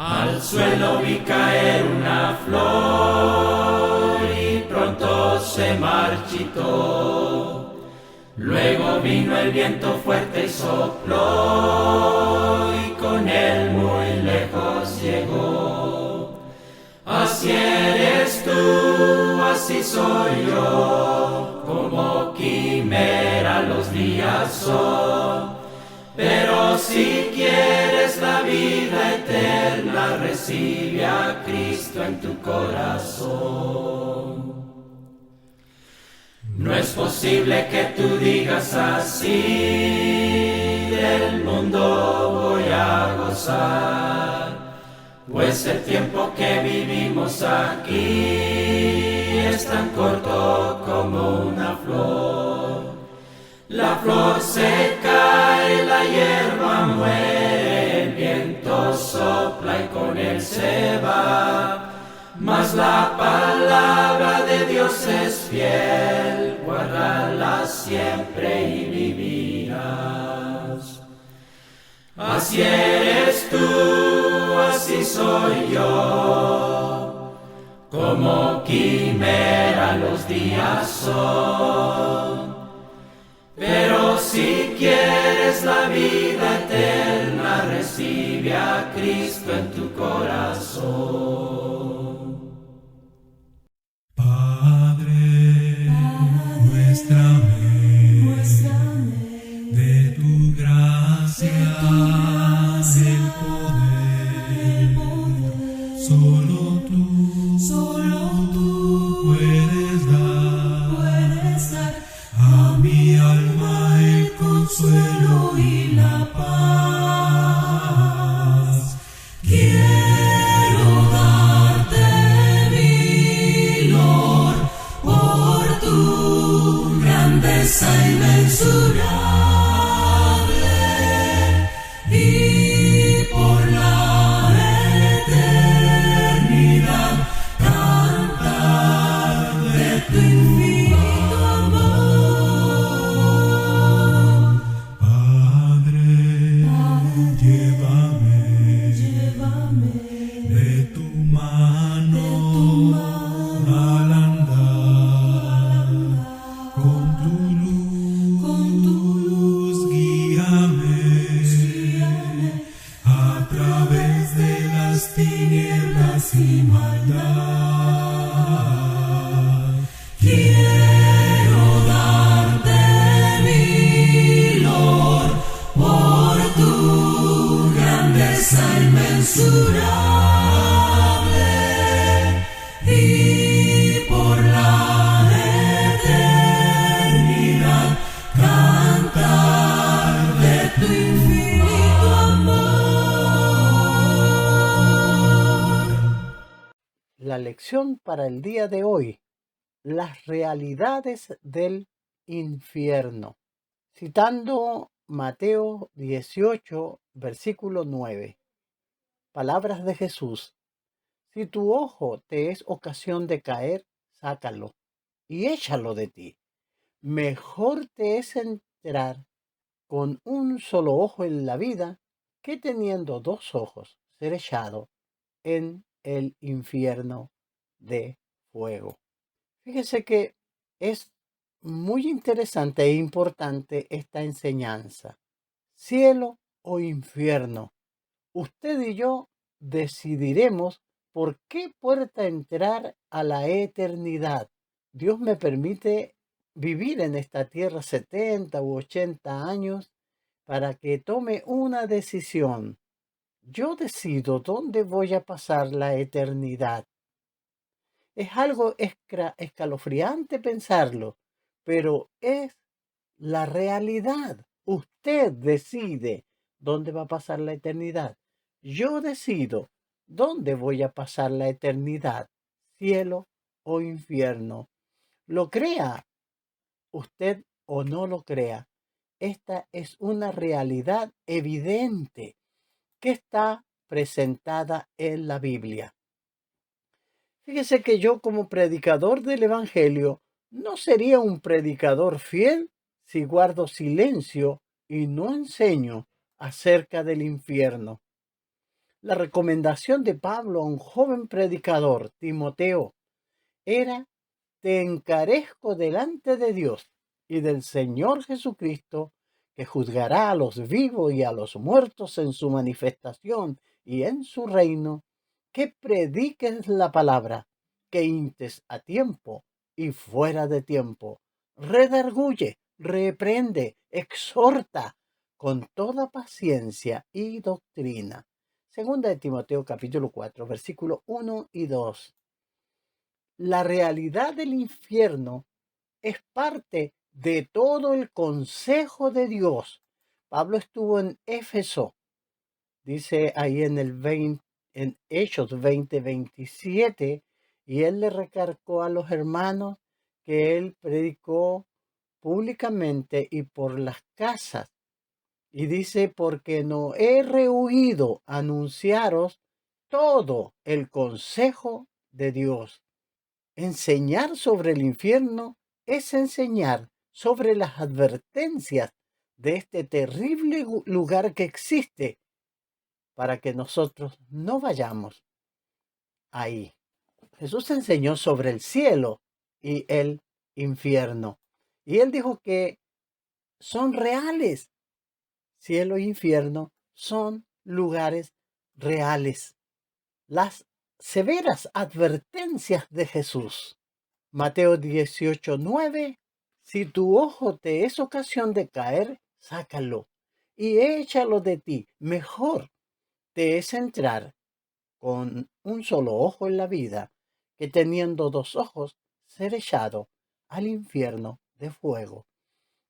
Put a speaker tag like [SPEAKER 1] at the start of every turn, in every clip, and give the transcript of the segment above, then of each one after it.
[SPEAKER 1] Al suelo vi caer una flor y pronto se marchitó. Luego vino el viento fuerte y sopló y con él muy lejos llegó. Así eres tú, así soy yo, como quimera los días son. Pero si quieres la vida eterna, recibe a Cristo en tu corazón. No es posible que tú digas así, del mundo voy a gozar, pues el tiempo que vivimos aquí es tan corto como una flor. La flor se cae, la hierba muere, el viento sopla y con él se va. Mas la palabra de Dios es fiel, guárdala siempre y vivirás. Así eres tú, así soy yo, como quimera los días son. Pero si quieres la vida eterna, recibe a Cristo en tu corazón.
[SPEAKER 2] Padre, muéstrame de tu gracia el poder. Solo tú puedes dar a mi alma el consuelo y la paz. Quiero darte mi Lord por tu grandeza inmensurable y por la eternidad cantar de tu infinito amor. Padre, llévame de tu mano al andar. Con tu luz guíame a través de las tinieblas y maldad. Quiero darte mi Lord por tu grandeza inmensurable y por la eternidad cantar de tu infinito amor.
[SPEAKER 3] La lección para el día de hoy, las realidades del infierno. Citando Mateo 18, versículo 9. Palabras de Jesús. Si tu ojo te es ocasión de caer, sácalo y échalo de ti. Mejor te es entrar con un solo ojo en la vida que teniendo dos ojos ser echado en el infierno de fuego. Fíjese que es muy interesante e importante esta enseñanza. Cielo o infierno. Usted y yo decidiremos por qué puerta entrar a la eternidad. Dios me permite vivir en esta tierra 70 u 80 años para que tome una decisión. Yo decido dónde voy a pasar la eternidad. Es algo escalofriante pensarlo, pero es la realidad. Usted decide dónde va a pasar la eternidad. Yo decido dónde voy a pasar la eternidad, cielo o infierno. Lo crea usted o no lo crea. Esta es una realidad evidente que está presentada en la Biblia. Fíjese que yo como predicador del Evangelio no sería un predicador fiel si guardo silencio y no enseño acerca del infierno. La recomendación de Pablo a un joven predicador, Timoteo, era: te encarezco delante de Dios y del Señor Jesucristo, que juzgará a los vivos y a los muertos en su manifestación y en su reino, que prediques la palabra, que instes a tiempo y fuera de tiempo, redarguye, reprende, exhorta con toda paciencia y doctrina. Segunda de Timoteo capítulo 4, versículos 1 y 2. La realidad del infierno es parte de todo el consejo de Dios. Pablo estuvo en Éfeso, dice ahí en Hechos 20:27, y él le recargó a los hermanos que él predicó públicamente y por las casas. Y dice: porque no he rehuido anunciaros todo el consejo de Dios. Enseñar sobre el infierno es enseñar sobre las advertencias de este terrible lugar que existe, para que nosotros no vayamos ahí. Jesús enseñó sobre el cielo y el infierno. Y él dijo que son reales. Cielo e infierno son lugares reales. Las severas advertencias de Jesús. Mateo 18:9. Si tu ojo te es ocasión de caer, sácalo y échalo de ti. Mejor te es entrar con un solo ojo en la vida, que teniendo dos ojos ser echado al infierno de fuego.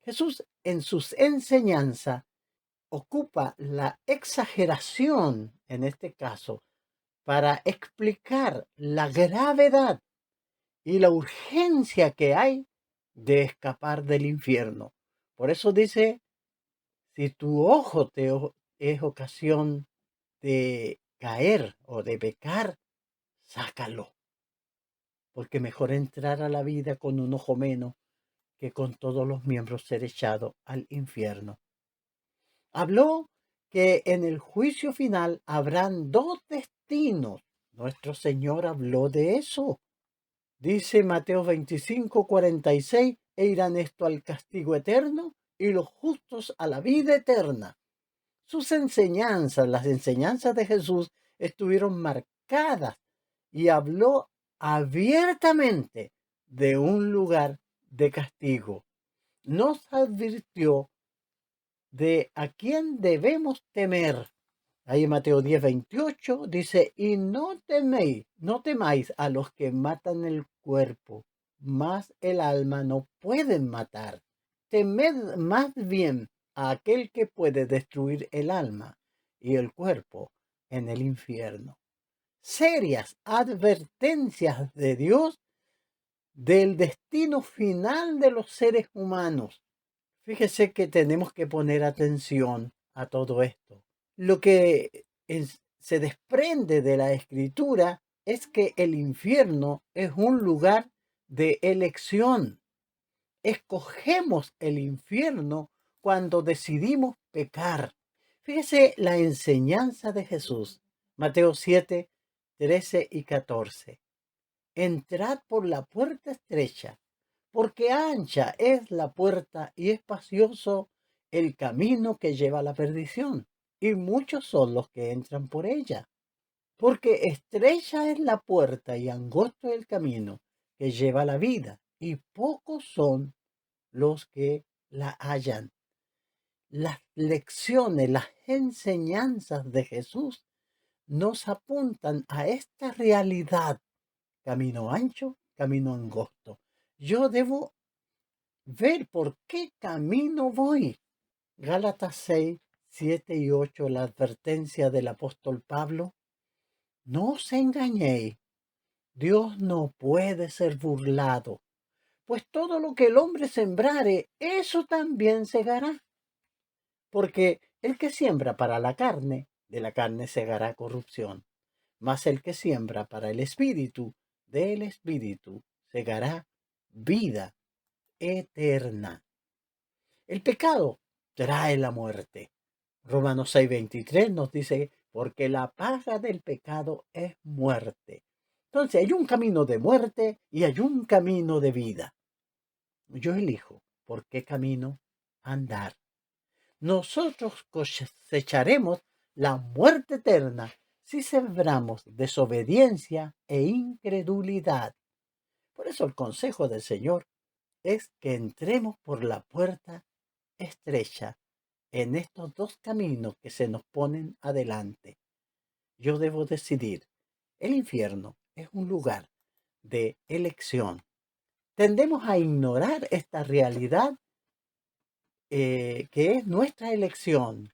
[SPEAKER 3] Jesús en sus enseñanzas ocupa la exageración, en este caso, para explicar la gravedad y la urgencia que hay de escapar del infierno. Por eso dice: si tu ojo es ocasión de caer o de pecar, sácalo. Porque mejor entrar a la vida con un ojo menos que con todos los miembros ser echado al infierno. Habló que en el juicio final habrán dos destinos. Nuestro Señor habló de eso. Dice Mateo 25:46: e irán esto al castigo eterno y los justos a la vida eterna. Sus enseñanzas, las enseñanzas de Jesús, estuvieron marcadas y habló abiertamente de un lugar de castigo. Nos advirtió de a quién debemos temer. Ahí en Mateo 10:28 dice: y no temáis a los que matan el cuerpo, mas el alma no pueden matar. Temed más bien a aquel que puede destruir el alma y el cuerpo en el infierno. Serias advertencias de Dios del destino final de los seres humanos. Fíjese que tenemos que poner atención a todo esto. Lo que se desprende de la escritura es que el infierno es un lugar de elección. Escogemos el infierno cuando decidimos pecar. Fíjese la enseñanza de Jesús. Mateo 7:13 y 14. Entrad por la puerta estrecha, porque ancha es la puerta y espacioso el camino que lleva a la perdición, y muchos son los que entran por ella. Porque estrecha es la puerta y angosto el camino que lleva a la vida, y pocos son los que la hallan. Las lecciones, las enseñanzas de Jesús nos apuntan a esta realidad: camino ancho, camino angosto. Yo debo ver por qué camino voy. Gálatas 6:7 y 8, la advertencia del apóstol Pablo: no os engañéis, Dios no puede ser burlado, pues todo lo que el hombre sembrare, eso también segará. Porque el que siembra para la carne, de la carne segará corrupción, mas el que siembra para el espíritu, del espíritu segará vida eterna. El pecado trae la muerte. Romanos 6:23 nos dice porque la paga del pecado es muerte. Entonces hay un camino de muerte y hay un camino de vida. Yo elijo por qué camino andar. Nosotros cosecharemos la muerte eterna si sembramos desobediencia e incredulidad. Por eso el consejo del Señor es que entremos por la puerta estrecha en estos dos caminos que se nos ponen adelante. Yo debo decidir. El infierno es un lugar de elección. Tendemos a ignorar esta realidad que es nuestra elección.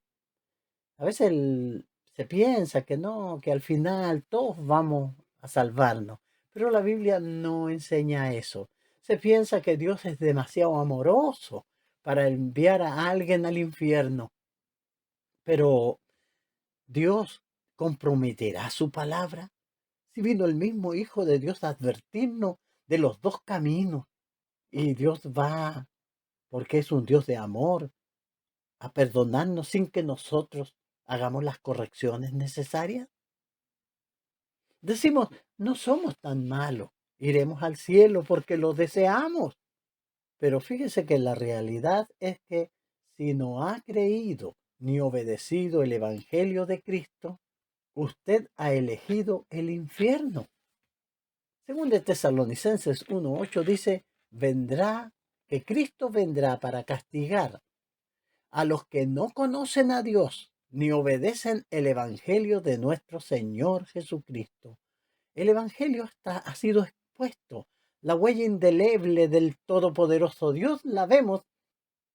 [SPEAKER 3] A veces se piensa que no, que al final todos vamos a salvarnos, pero la Biblia no enseña eso. Se piensa que Dios es demasiado amoroso para enviar a alguien al infierno, pero Dios comprometerá su palabra. Si vino el mismo Hijo de Dios a advertirnos de los dos caminos y Dios va, porque es un Dios de amor, a perdonarnos sin que nosotros hagamos las correcciones necesarias. Decimos, no somos tan malos, iremos al cielo porque lo deseamos. Pero fíjese que la realidad es que si no ha creído ni obedecido el Evangelio de Cristo, usted ha elegido el infierno. Según de Tesalonicenses 1:8 dice, que Cristo vendrá para castigar a los que no conocen a Dios ni obedecen el Evangelio de nuestro Señor Jesucristo. El Evangelio ha sido expuesto. La huella indeleble del Todopoderoso Dios la vemos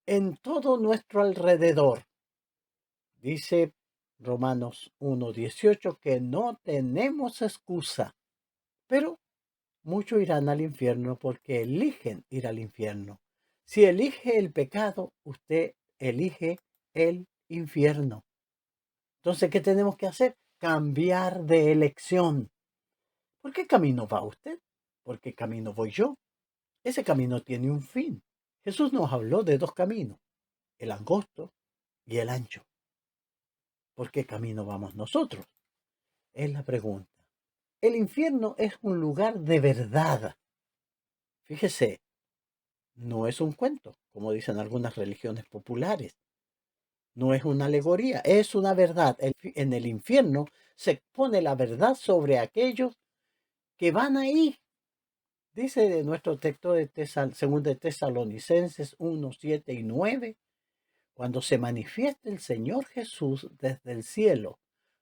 [SPEAKER 3] en todo nuestro alrededor. Dice Romanos 1:18 que no tenemos excusa, pero muchos irán al infierno porque eligen ir al infierno. Si elige el pecado, usted elige el infierno. Entonces, ¿qué tenemos que hacer? Cambiar de elección. ¿Por qué camino va usted? ¿Por qué camino voy yo? Ese camino tiene un fin. Jesús nos habló de dos caminos, el angosto y el ancho. ¿Por qué camino vamos nosotros? Es la pregunta. El infierno es un lugar de verdad. Fíjese, no es un cuento, como dicen algunas religiones populares. No es una alegoría, es una verdad. En el infierno se expone la verdad sobre aquellos que van ahí. Dice de nuestro texto de según de Tesalonicenses 1, 7 y 9, cuando se manifieste el Señor Jesús desde el cielo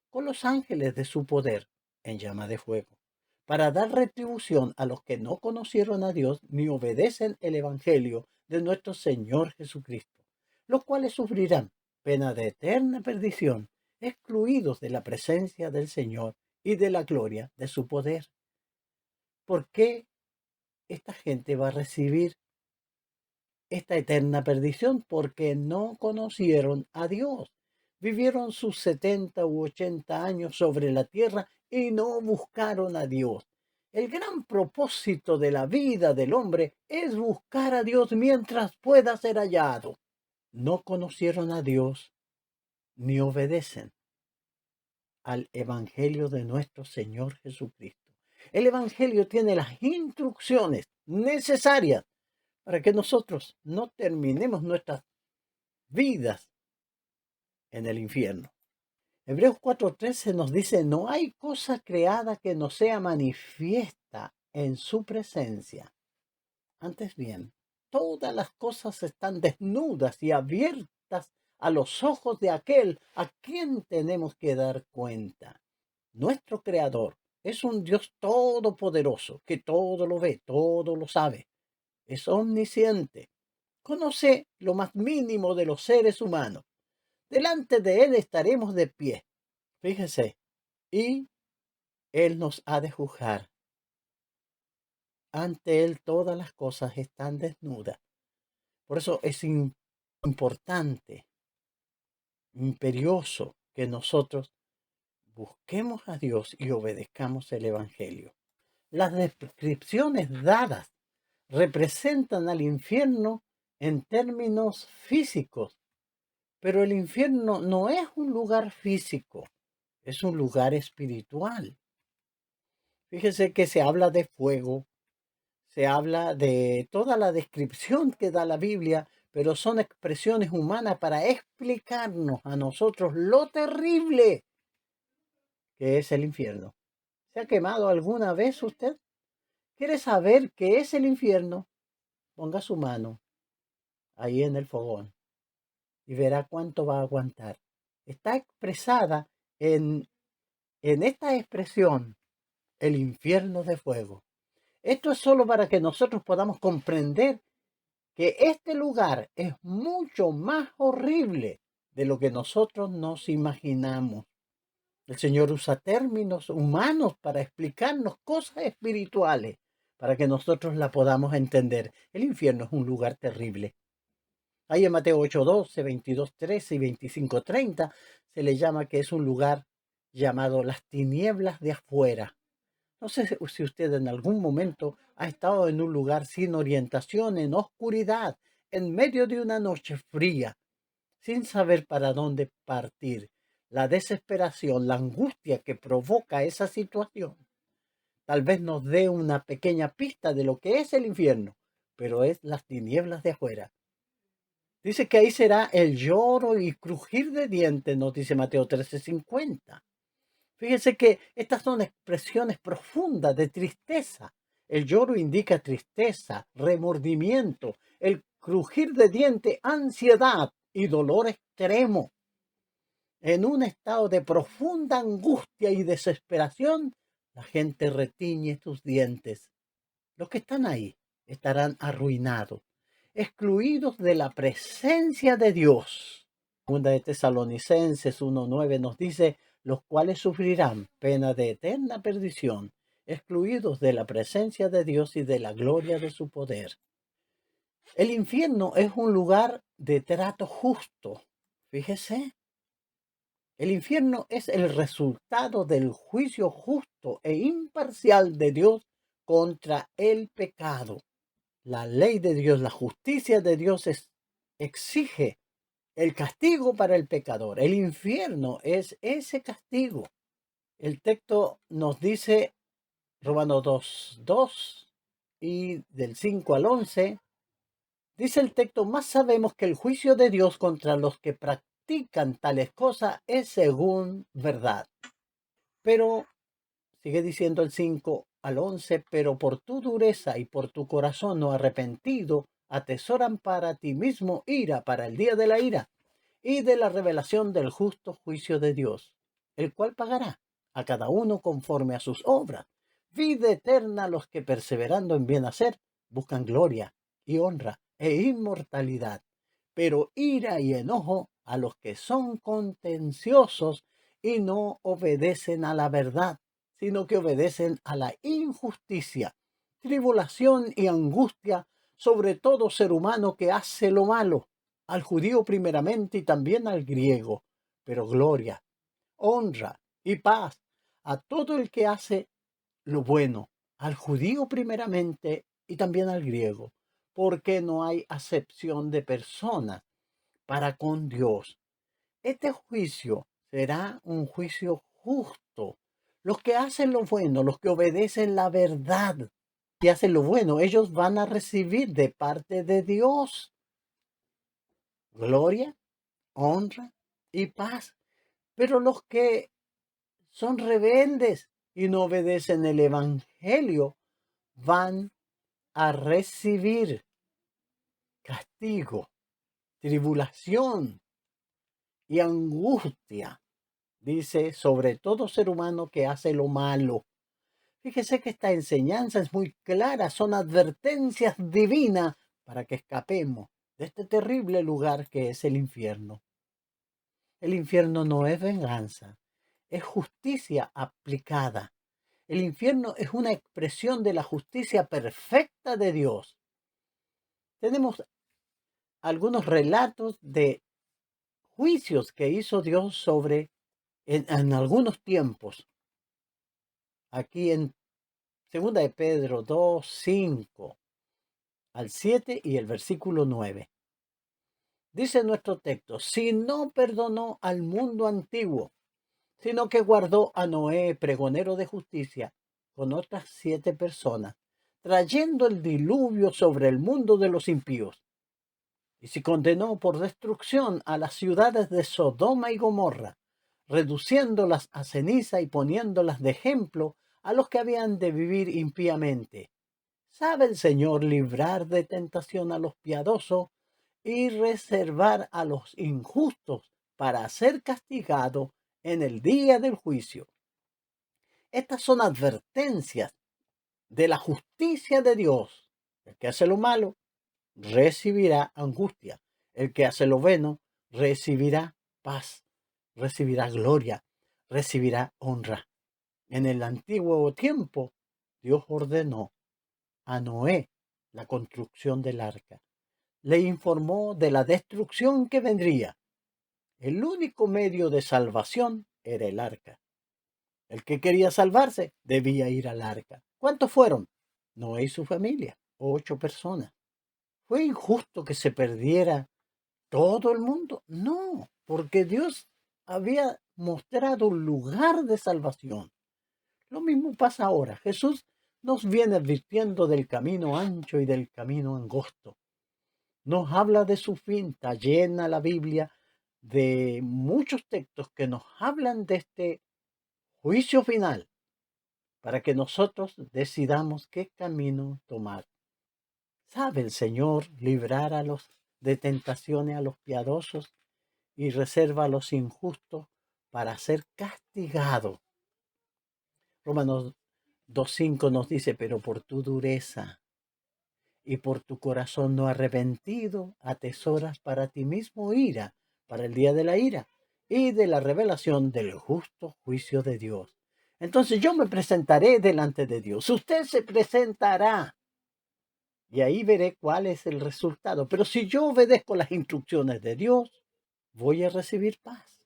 [SPEAKER 3] con los ángeles de su poder en llama de fuego, para dar retribución a los que no conocieron a Dios ni obedecen el Evangelio de nuestro Señor Jesucristo, los cuales sufrirán pena de eterna perdición, excluidos de la presencia del Señor y de la gloria de su poder. ¿Por qué esta gente va a recibir esta eterna perdición? Porque no conocieron a Dios. Vivieron sus 70 u 80 años sobre la tierra y no buscaron a Dios. El gran propósito de la vida del hombre es buscar a Dios mientras pueda ser hallado. No conocieron a Dios ni obedecen al Evangelio de nuestro Señor Jesucristo. El Evangelio tiene las instrucciones necesarias para que nosotros no terminemos nuestras vidas en el infierno. Hebreos 4:13 nos dice, no hay cosa creada que no sea manifiesta en su presencia. Antes bien, todas las cosas están desnudas y abiertas a los ojos de aquel a quien tenemos que dar cuenta. Nuestro Creador es un Dios todopoderoso, que todo lo ve, todo lo sabe. Es omnisciente. Conoce lo más mínimo de los seres humanos. Delante de Él estaremos de pie. Fíjese, y Él nos ha de juzgar. Ante Él todas las cosas están desnudas. Por eso es importante, imperioso, que nosotros busquemos a Dios y obedezcamos el Evangelio. Las descripciones dadas representan al infierno en términos físicos, pero el infierno no es un lugar físico. es un lugar espiritual. Fíjese que se habla de fuego, se habla de toda la descripción que da la Biblia, pero son expresiones humanas para explicarnos a nosotros lo terrible que es el infierno. ¿Se ha quemado alguna vez usted? ¿Quiere saber qué es el infierno? Ponga su mano ahí en el fogón y verá cuánto va a aguantar. Está expresada en, en esta expresión, el infierno de fuego. Esto es solo para que nosotros podamos comprender que este lugar es mucho más horrible de lo que nosotros nos imaginamos. El Señor usa términos humanos para explicarnos cosas espirituales, para que nosotros la podamos entender. El infierno es un lugar terrible. Ahí en Mateo 8:12, 22:13 y 25:30 se le llama que es un lugar llamado las tinieblas de afuera. No sé si usted en algún momento ha estado en un lugar sin orientación, en oscuridad, en medio de una noche fría, sin saber para dónde partir. La desesperación, la angustia que provoca esa situación, tal vez nos dé una pequeña pista de lo que es el infierno, pero es las tinieblas de afuera. Dice que ahí será el lloro y crujir de dientes, nos dice Mateo 13:50. Fíjese que estas son expresiones profundas de tristeza. El lloro indica tristeza, remordimiento, el crujir de dientes, ansiedad y dolor extremo. En un estado de profunda angustia y desesperación, la gente retiñe sus dientes. Los que están ahí estarán arruinados, excluidos de la presencia de Dios. Segunda de Tesalonicenses 1:9 nos dice, los cuales sufrirán pena de eterna perdición, excluidos de la presencia de Dios y de la gloria de su poder. El infierno es un lugar de trato justo. Fíjese, el infierno es el resultado del juicio justo e imparcial de Dios contra el pecado. La ley de Dios, la justicia de Dios exige el castigo para el pecador. El infierno es ese castigo. El texto nos dice, Romanos 2:2 y del 5 al 11, dice el texto, más sabemos que el juicio de Dios contra los que practican tales cosas es según verdad. Pero, sigue diciendo el 5 al 11, pero por tu dureza y por tu corazón no arrepentido, atesoran para ti mismo ira para el día de la ira y de la revelación del justo juicio de Dios, el cual pagará a cada uno conforme a sus obras. Vida eterna a los que perseverando en bien hacer buscan gloria y honra e inmortalidad, pero ira y enojo a los que son contenciosos y no obedecen a la verdad, sino que obedecen a la injusticia, tribulación y angustia sobre todo ser humano que hace lo malo, al judío primeramente y también al griego, pero gloria, honra y paz a todo el que hace lo bueno, al judío primeramente y también al griego, porque no hay acepción de personas para con Dios. Este juicio será un juicio justo. Los que hacen lo bueno, los que obedecen la verdad, que hacen lo bueno, ellos van a recibir de parte de Dios gloria, honra y paz. Pero los que son rebeldes y no obedecen el Evangelio van a recibir castigo, tribulación y angustia. Dice, sobre todo ser humano que hace lo malo. Fíjese que esta enseñanza es muy clara, son advertencias divinas para que escapemos de este terrible lugar que es el infierno. El infierno no es venganza, es justicia aplicada. El infierno es una expresión de la justicia perfecta de Dios. Tenemos algunos relatos de juicios que hizo Dios sobre en algunos tiempos. Aquí en segunda de Pedro 2:5 al 7 y el versículo 9. Dice nuestro texto, si no perdonó al mundo antiguo, sino que guardó a Noé, pregonero de justicia, con otras 7 personas, trayendo el diluvio sobre el mundo de los impíos. Y se condenó por destrucción a las ciudades de Sodoma y Gomorra, reduciéndolas a ceniza y poniéndolas de ejemplo a los que habían de vivir impíamente. ¿Sabe el Señor librar de tentación a los piadosos y reservar a los injustos para ser castigados en el día del juicio? Estas son advertencias de la justicia de Dios. El que hace lo malo recibirá angustia. El que hace lo bueno recibirá paz, recibirá gloria, recibirá honra. En el antiguo tiempo, Dios ordenó a Noé la construcción del arca. Le informó de la destrucción que vendría. El único medio de salvación era el arca. El que quería salvarse debía ir al arca. ¿Cuántos fueron? Noé y su familia, 8 personas. ¿Fue injusto que se perdiera todo el mundo? No, porque Dios había mostrado un lugar de salvación. Lo mismo pasa ahora. Jesús nos viene advirtiendo del camino ancho y del camino angosto. Nos habla de su fin. Está llena la Biblia de muchos textos que nos hablan de este juicio final para que nosotros decidamos qué camino tomar. ¿Sabe el Señor librar a los de tentaciones a los piadosos y reserva a los injustos para ser castigados? Romanos 2:5 nos dice, pero por tu dureza y por tu corazón no arrepentido, atesoras para ti mismo ira, para el día de la ira y de la revelación del justo juicio de Dios. Entonces yo me presentaré delante de Dios. Usted se presentará y ahí veré cuál es el resultado. Pero si yo obedezco las instrucciones de Dios, voy a recibir paz.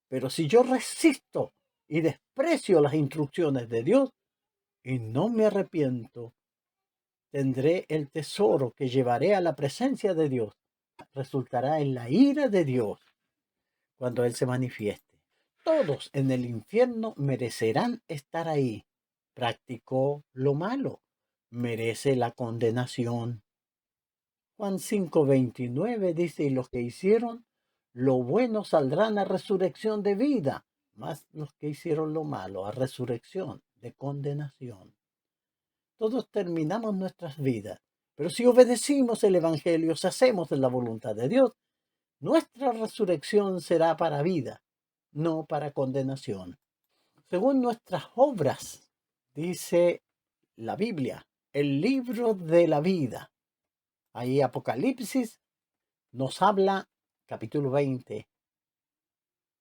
[SPEAKER 3] Pero si yo resisto y desprecio las instrucciones de Dios y no me arrepiento, tendré el tesoro que llevaré a la presencia de Dios. Resultará en la ira de Dios cuando Él se manifieste. Todos en el infierno merecerán estar ahí. Practicó lo malo, merece la condenación. Juan 5:29 dice, y los que hicieron lo bueno saldrán a resurrección de vida, mas los que hicieron lo malo a resurrección de condenación. Todos terminamos nuestras vidas, pero si obedecimos el Evangelio, si hacemos la voluntad de Dios, nuestra resurrección será para vida, no para condenación. Según nuestras obras, dice la Biblia, el libro de la vida. Ahí Apocalipsis nos habla, capítulo 20,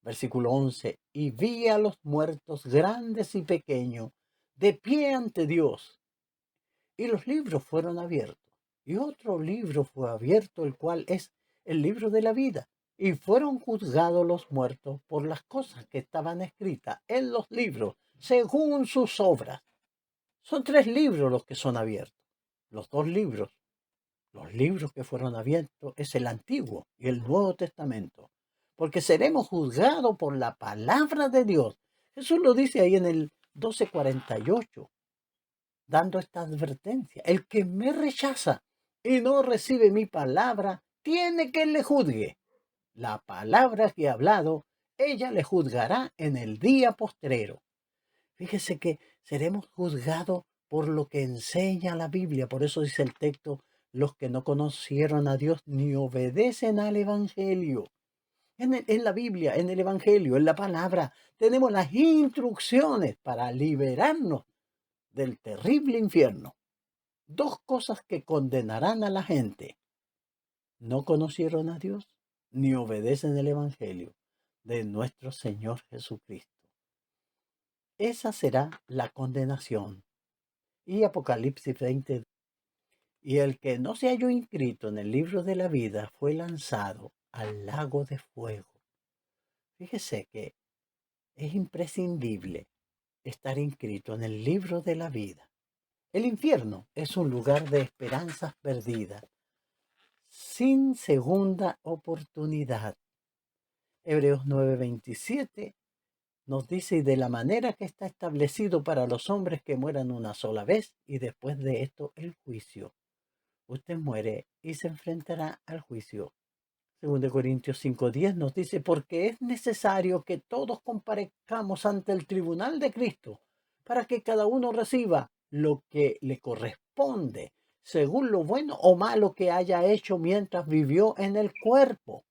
[SPEAKER 3] versículo 11, y vi a los muertos grandes y pequeños, de pie ante Dios, y los libros fueron abiertos. Y otro libro fue abierto, el cual es el libro de la vida. Y fueron juzgados los muertos por las cosas que estaban escritas en los libros, según sus obras. Son 3 libros los que son abiertos. Los 2 libros, los libros que fueron abiertos, es el Antiguo y el Nuevo Testamento. Porque seremos juzgados por la palabra de Dios. Jesús lo dice ahí en el 12:48. Dando esta advertencia. El que me rechaza y no recibe mi palabra, tiene que le juzgue. La palabra que he hablado, ella le juzgará en el día postrero. Fíjese que seremos juzgados por lo que enseña la Biblia. Por eso dice el texto, los que no conocieron a Dios ni obedecen al Evangelio. En la Biblia, en el Evangelio, en la palabra, tenemos las instrucciones para liberarnos del terrible infierno. 2 cosas que condenarán a la gente. No conocieron a Dios ni obedecen el Evangelio de nuestro Señor Jesucristo. Esa será la condenación. Y Apocalipsis 20. Y el que no se halló inscrito en el libro de la vida fue lanzado al lago de fuego. Fíjese que es imprescindible estar inscrito en el libro de la vida. El infierno es un lugar de esperanzas perdidas, sin segunda oportunidad. Hebreos 9:27 nos dice, y de la manera que está establecido para los hombres que mueran una sola vez, y después de esto el juicio. Usted muere y se enfrentará al juicio. 2 Corintios 5:10 nos dice, porque es necesario que todos comparezcamos ante el tribunal de Cristo, para que cada uno reciba lo que le corresponde, según lo bueno o malo que haya hecho mientras vivió en el cuerpo.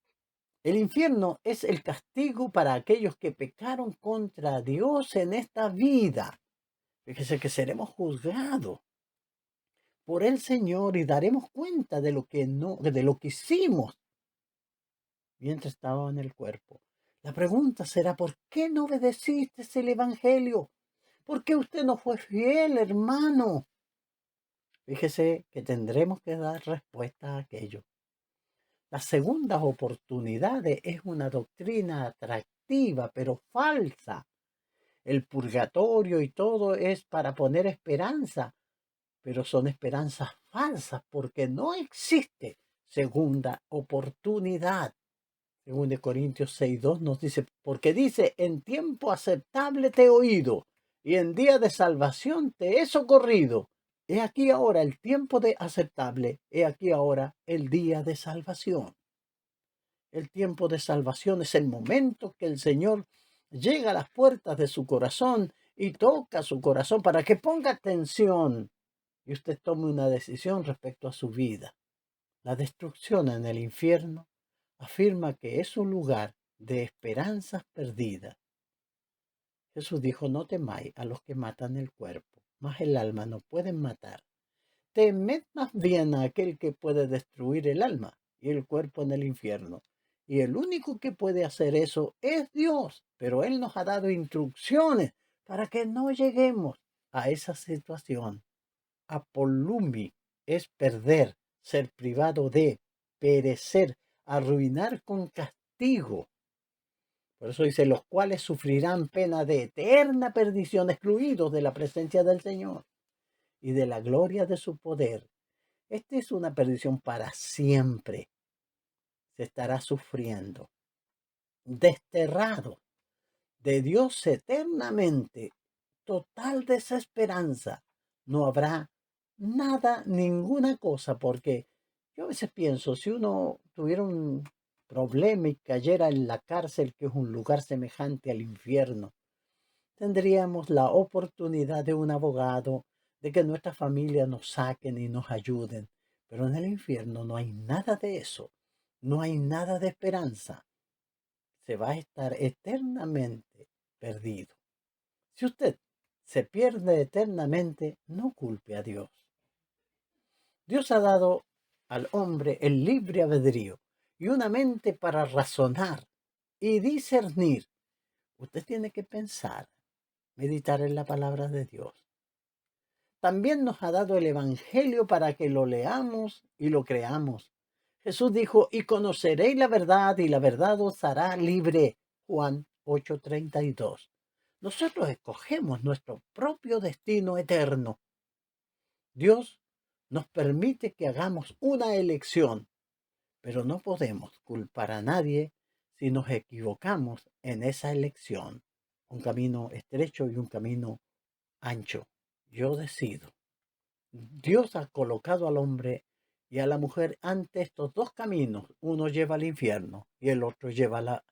[SPEAKER 3] El infierno es el castigo para aquellos que pecaron contra Dios en esta vida. Fíjese que seremos juzgados por el Señor y daremos cuenta de lo que no, de lo que hicimos mientras estaba en el cuerpo. La pregunta será, ¿por qué no obedeciste el evangelio? ¿Por qué usted no fue fiel, hermano? Fíjese que tendremos que dar respuesta a aquello. Las segundas oportunidades es una doctrina atractiva, pero falsa. El purgatorio y todo es para poner esperanza, pero son esperanzas falsas porque no existe segunda oportunidad. 2 Corintios 6:2 nos dice, porque dice, en tiempo aceptable te he oído y en día de salvación te he socorrido. He aquí ahora el tiempo de aceptable, he aquí ahora el día de salvación. El tiempo de salvación es el momento que el Señor llega a las puertas de su corazón y toca su corazón para que ponga atención y usted tome una decisión respecto a su vida. La destrucción en el infierno afirma que es un lugar de esperanzas perdidas. Jesús dijo, no temáis a los que matan el cuerpo, mas el alma no pueden matar. Temed más bien a aquel que puede destruir el alma y el cuerpo en el infierno. Y el único que puede hacer eso es Dios, pero Él nos ha dado instrucciones para que no lleguemos a esa situación. Apolumi es perder, ser privado de, perecer, arruinar con castigo. Por eso dice, los cuales sufrirán pena de eterna perdición, excluidos de la presencia del Señor y de la gloria de su poder. Esta es una perdición para siempre. Se estará sufriendo, desterrado de Dios eternamente, total desesperanza. No habrá nada, ninguna cosa, porque yo a veces pienso, si uno tuviera un problema y cayera en la cárcel, que es un lugar semejante al infierno, tendríamos la oportunidad de un abogado, de que nuestra familia nos saquen y nos ayuden. Pero en el infierno no hay nada de eso, no hay nada de esperanza. Se va a estar eternamente perdido. Si usted se pierde eternamente, no culpe a Dios. Dios ha dado al hombre el libre albedrío y una mente para razonar y discernir. Usted tiene que pensar, meditar en la palabra de Dios. También nos ha dado el Evangelio para que lo leamos y lo creamos. Jesús dijo, y conoceréis la verdad y la verdad os hará libre. Juan 8:32. Nosotros escogemos nuestro propio destino eterno. Dios nos permite que hagamos una elección, pero no podemos culpar a nadie si nos equivocamos en esa elección. Un camino estrecho y un camino ancho. Yo decido. Dios ha colocado al hombre y a la mujer ante estos dos caminos. Uno lleva al infierno y el otro lleva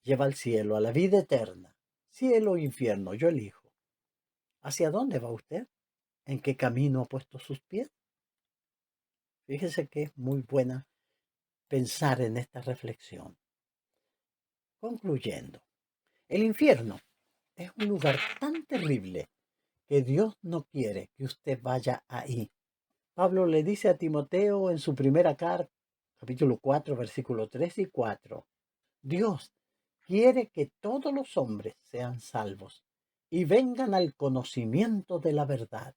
[SPEAKER 3] al cielo, a la vida eterna. Cielo o infierno, yo elijo. ¿Hacia dónde va usted? ¿En qué camino ha puesto sus pies? Fíjese que es muy buena pensar en esta reflexión. Concluyendo, el infierno es un lugar tan terrible que Dios no quiere que usted vaya ahí. Pablo le dice a Timoteo en su primera carta, capítulo 4, versículos 3 y 4, Dios quiere que todos los hombres sean salvos y vengan al conocimiento de la verdad.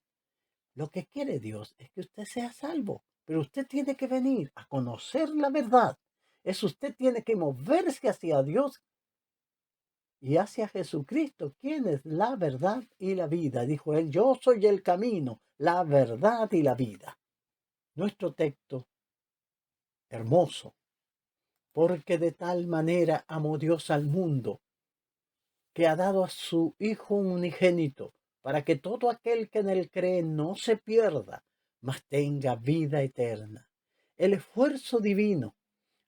[SPEAKER 3] Lo que quiere Dios es que usted sea salvo, pero usted tiene que venir a conocer la verdad. Usted tiene que moverse hacia Dios y hacia Jesucristo, quien es la verdad y la vida. Dijo él, yo soy el camino, la verdad y la vida. Nuestro texto hermoso, porque de tal manera amó Dios al mundo, que ha dado a su Hijo unigénito, para que todo aquel que en él cree no se pierda, mas tenga vida eterna. El esfuerzo divino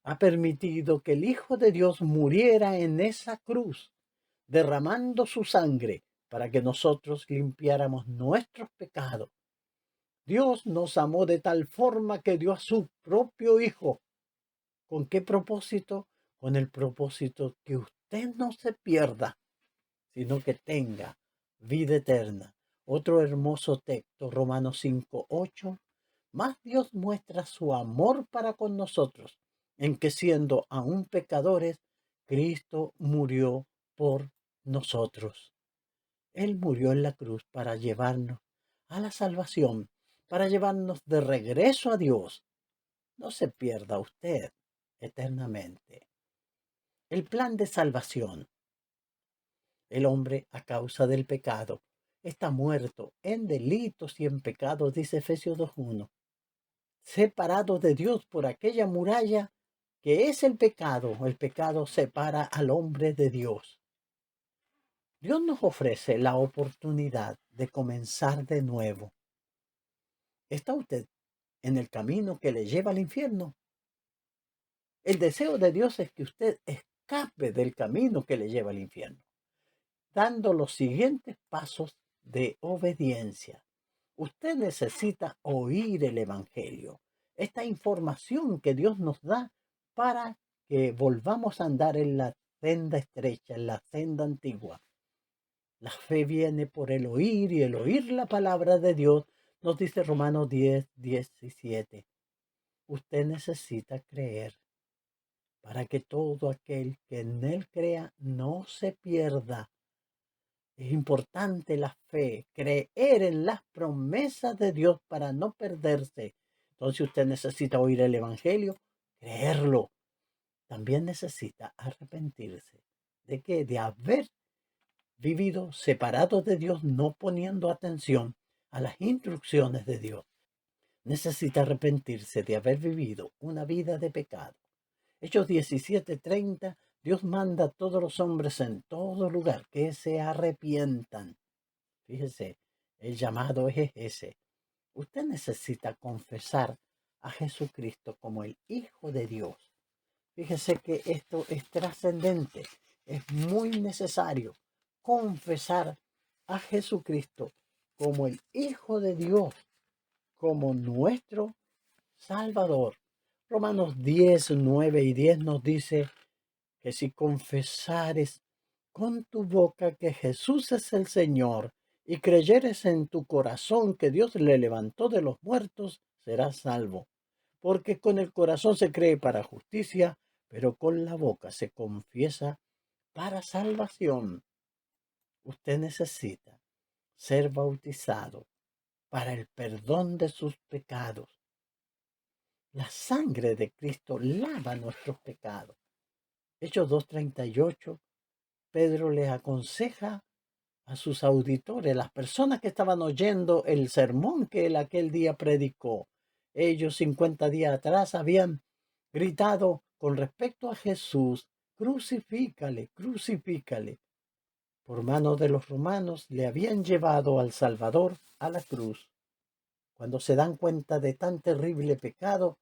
[SPEAKER 3] ha permitido que el Hijo de Dios muriera en esa cruz, derramando su sangre para que nosotros limpiáramos nuestros pecados. Dios nos amó de tal forma que dio a su propio Hijo. ¿Con qué propósito? Con el propósito que usted no se pierda, sino que tenga vida eterna. Otro hermoso texto, Romanos 5:8. Más Dios muestra su amor para con nosotros, en que siendo aún pecadores, Cristo murió por nosotros. Él murió en la cruz para llevarnos a la salvación, para llevarnos de regreso a Dios. No se pierda usted eternamente. El plan de salvación. El hombre, a causa del pecado, está muerto en delitos y en pecados, dice Efesios 2:1. Separado de Dios por aquella muralla que es el pecado separa al hombre de Dios. Dios nos ofrece la oportunidad de comenzar de nuevo. ¿Está usted en el camino que le lleva al infierno? El deseo de Dios es que usted escape del camino que le lleva al infierno, dando los siguientes pasos de obediencia. Usted necesita oír el Evangelio, esta información que Dios nos da para que volvamos a andar en la senda estrecha, en la senda antigua. La fe viene por el oír y el oír la palabra de Dios, nos dice Romanos 10:17. Usted necesita creer para que todo aquel que en él crea no se pierda. Es importante la fe, creer en las promesas de Dios para no perderse. Entonces usted necesita oír el Evangelio, creerlo. También necesita arrepentirse. ¿De qué? De haber vivido separado de Dios, no poniendo atención a las instrucciones de Dios. Necesita arrepentirse de haber vivido una vida de pecado. Hechos 17:30, Dios manda a todos los hombres en todo lugar que se arrepientan. Fíjese, el llamado es ese. Usted necesita confesar a Jesucristo como el Hijo de Dios. Fíjese que esto es trascendente, es muy necesario confesar a Jesucristo como el Hijo de Dios, como nuestro Salvador. Romanos 10:9 y 10 nos dice que si confesares con tu boca que Jesús es el Señor y creyeres en tu corazón que Dios le levantó de los muertos, serás salvo. Porque con el corazón se cree para justicia, pero con la boca se confiesa para salvación. Usted necesita ser bautizado para el perdón de sus pecados. La sangre de Cristo lava nuestros pecados. Hechos 2:38, Pedro le aconseja a sus auditores, las personas que estaban oyendo el sermón que él aquel día predicó. Ellos 50 días atrás habían gritado con respecto a Jesús: crucifícale, crucifícale. Por mano de los romanos le habían llevado al Salvador a la cruz. Cuando se dan cuenta de tan terrible pecado,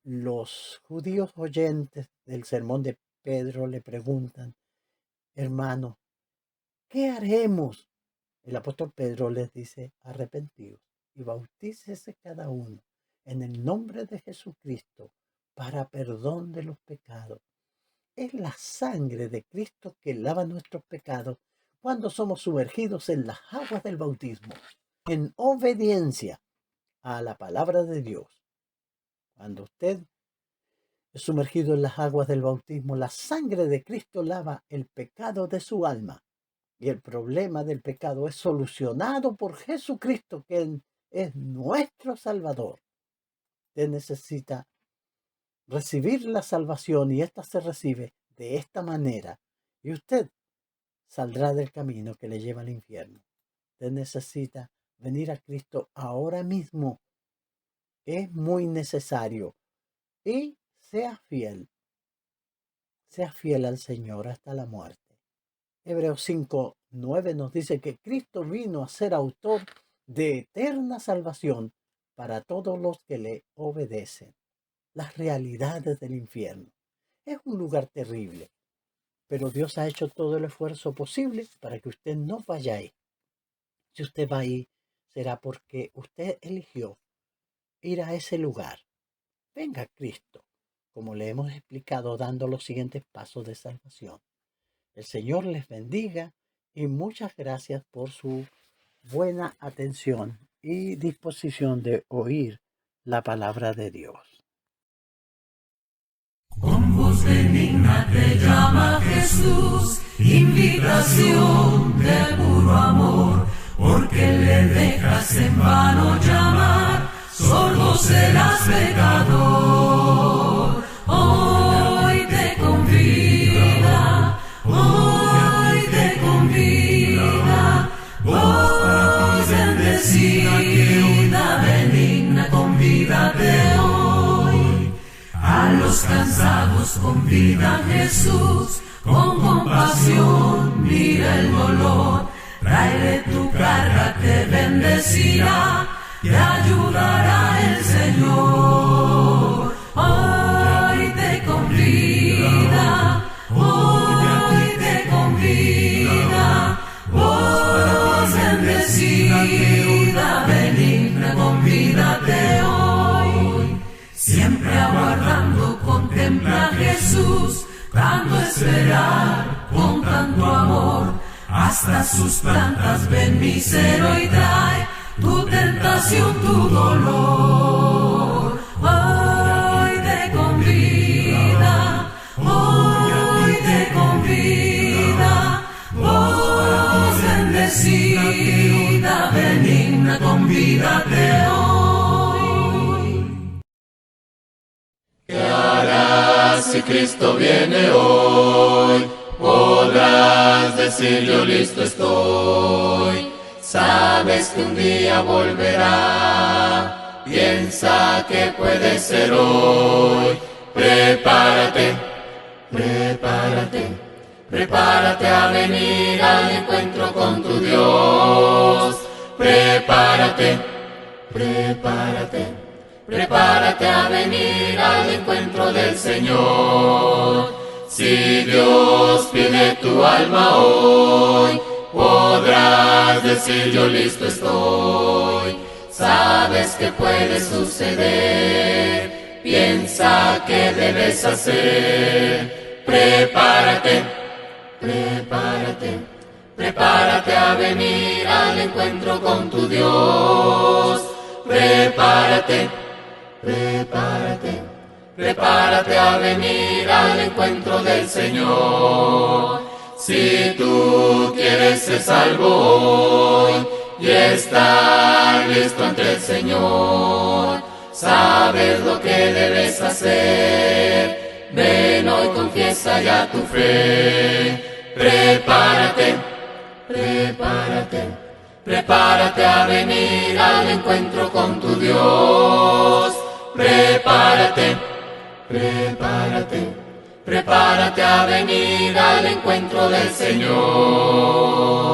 [SPEAKER 3] los judíos oyentes del sermón de Pedro le preguntan: hermano, ¿qué haremos? El apóstol Pedro les dice: arrepentíos y bautícese cada uno en el nombre de Jesucristo para perdón de los pecados. Es la sangre de Cristo que lava nuestros pecados cuando somos sumergidos en las aguas del bautismo, en obediencia a la palabra de Dios. Cuando usted es sumergido en las aguas del bautismo, la sangre de Cristo lava el pecado de su alma. Y el problema del pecado es solucionado por Jesucristo, que es nuestro Salvador. Usted necesita recibir la salvación y esta se recibe de esta manera. Y usted saldrá del camino que le lleva al infierno. Usted necesita venir a Cristo ahora mismo. Es muy necesario. Y sea fiel al Señor hasta la muerte. Hebreos 5:9 nos dice que Cristo vino a ser autor de eterna salvación para todos los que le obedecen. Las realidades del infierno. Es un lugar terrible, pero Dios ha hecho todo el esfuerzo posible para que usted no vaya ahí. Si usted va ahí, será porque usted eligió ir a ese lugar. Venga a Cristo, como le hemos explicado, dando los siguientes pasos de salvación. El Señor les bendiga y muchas gracias por su buena atención y disposición de oír la palabra de Dios.
[SPEAKER 2] Con voz benigna te llama Jesús, invitación de puro amor, porque le dejas en vano llamar, sordo serás pecador. Hoy te convida, voz bendecida, benigna, convídate hoy. A los cansados convida Jesús, con compasión mira el dolor, tráele tu carga, te bendecirá, te ayudará el Señor. Hoy te convida, voz bendecida, benigna, convídate hoy. Siempre aguardando contempla a Jesús, dando esperar con tanto amor, hasta sus plantas ven misero y trae tu tentación, tu dolor. Hoy te convida, voz bendecida, benigna, convídate hoy.
[SPEAKER 1] ¿Qué harás si Cristo viene hoy? Podrás decir yo listo estoy. Sabes que un día volverá. Piensa que puede ser hoy. Prepárate, prepárate, prepárate a venir al encuentro con tu Dios. Prepárate, prepárate, prepárate a venir al encuentro del Señor. Si Dios pide tu alma hoy, podrás decir yo listo estoy. Sabes que puede suceder, piensa que debes hacer. Prepárate, prepárate, prepárate a venir al encuentro con tu Dios. Prepárate, prepárate, prepárate a venir al encuentro del Señor. Si tú quieres ser salvo hoy y estar listo ante el Señor, sabes lo que debes hacer. Ven hoy, confiesa ya tu fe. Prepárate, prepárate, prepárate a venir al encuentro con tu Dios. Prepárate, prepárate, prepárate a venir al encuentro del Señor.